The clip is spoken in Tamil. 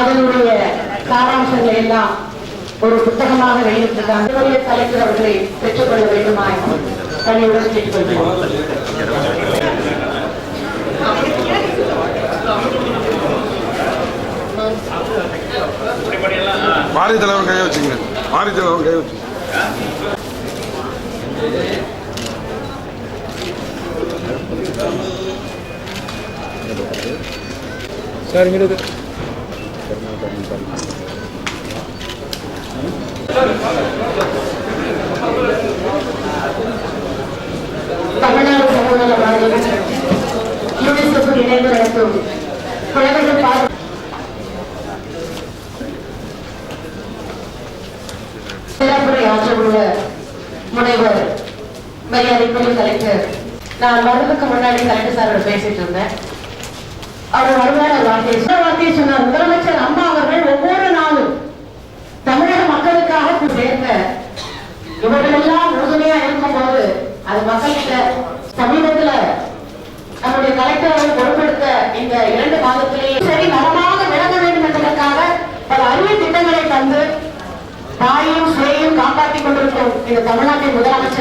அதனுடைய சாராம்சங்களை எல்லாம் ஒரு புத்தகமாக வெளியிட்டிருக்காங்க. கலெக்டர் அவர்களை பெற்றுக்கொள்ள வேண்டுமாய் தனியுடன் கேட்டுக்கொள்கிறோம். மாரி தலைவர் கையை வச்சுங்க. மாரி தலைவர் கையை வச்சுங்க. சார் இங்கே தமிழ்நாடு சமூக நல வாரியம் யுனெஸ்கோ இணைந்து நடத்தும் குழந்தைகள் சிறப்புரை ஆற்றவுள்ள முனைவர் மரியாதைக்குரிய கலெக்டர். நான் வருவதற்கு முன்னாடி கலெக்டர் சார் பேசிட்டு இருந்தேன். அவர் வருவான வார்த்தையை சொன்னார். முதலமைச்சர் அம்மா அவர்கள் ஒவ்வொரு நாளும் தமிழக மக்களுக்காக சேர்ந்த இவர்கள் எல்லாம் உறுதுணையா இருக்கும் போது அது மக்கள்கிட்ட சமீபத்தில் நம்முடைய கலெக்டர் அவர்கள் பொறுப்பெடுத்த இந்த 2 மாதத்திலேயே சரி நலமாக விளங்க வேண்டும் என்பதற்காக பல அரிய திட்டங்களை தந்து தாயையும் சுவையும் காப்பாற்றிக் கொண்டிருக்கும் இந்த தமிழ்நாட்டின் முதலமைச்சர்